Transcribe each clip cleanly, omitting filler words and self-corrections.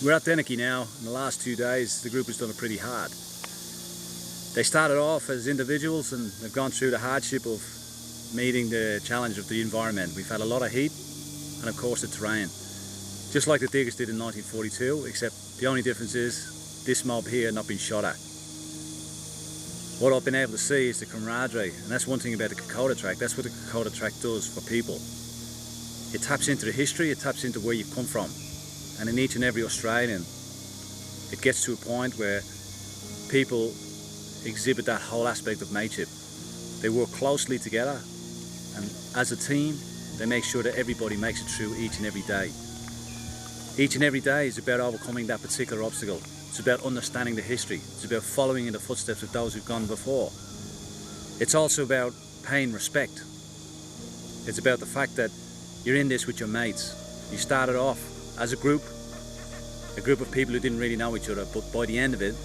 We're at Dennehy now. In the last 2 days, the group has done it pretty hard. They started off as individuals and they've gone through the hardship of meeting the challenge of the environment. We've had a lot of heat and of course the terrain. Just like the diggers did in 1942, except the only difference is this mob here not been shot at. What I've been able to see is the camaraderie, and that's one thing about the Kokoda Track. That's what the Kokoda Track does for people. It taps into the history, it taps into where you've come from. And in each and every Australian, it gets to a point where people exhibit that whole aspect of mateship. They work closely together, and as a team, they make sure that everybody makes it through each and every day. Each and every day is about overcoming that particular obstacle. It's about understanding the history. It's about following in the footsteps of those who've gone before. It's also about paying respect. It's about the fact that you're in this with your mates. You started off as a group of people who didn't really know each other, but by the end of it,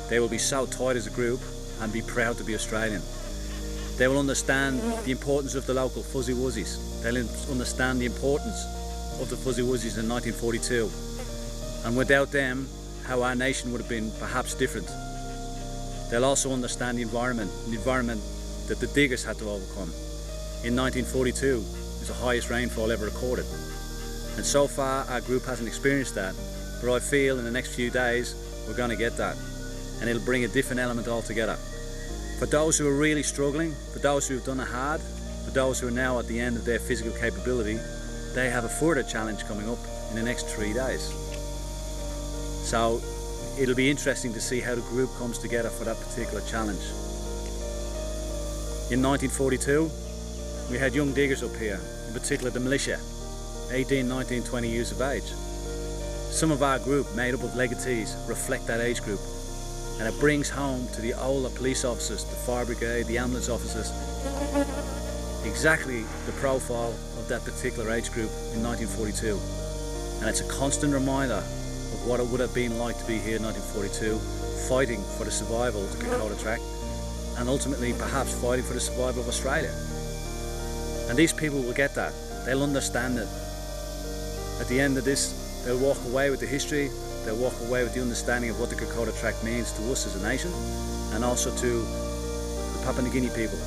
they will be so tight as a group and be proud to be Australian. They will understand the importance of the local fuzzy wuzzies. They'll understand the importance of the fuzzy wuzzies in 1942. And without them, how our nation would have been perhaps different. They'll also understand the environment that the diggers had to overcome. In 1942, it was the highest rainfall ever recorded. And so far, our group hasn't experienced that, but I feel in the next few days, we're going to get that. And it'll bring a different element altogether. For those who are really struggling, for those who have done it hard, for those who are now at the end of their physical capability, they have a further challenge coming up in the next 3 days. So it'll be interesting to see how the group comes together for that particular challenge. In 1942, we had young diggers up here, in particular the militia, 18, 19, 20 years of age. Some of our group, made up of legatees, reflect that age group. And it brings home to the older police officers, the fire brigade, the ambulance officers, exactly the profile of that particular age group in 1942. And it's a constant reminder of what it would have been like to be here in 1942, fighting for the survival of the Kokoda Track, and ultimately perhaps fighting for the survival of Australia. And these people will get that. They'll understand it. At the end of this, they'll walk away with the history, they'll walk away with the understanding of what the Kokoda Track means to us as a nation, and also to the Papua New Guinea people,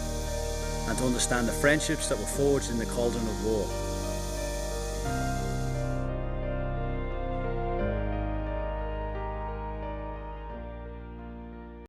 and to understand the friendships that were forged in the cauldron of war.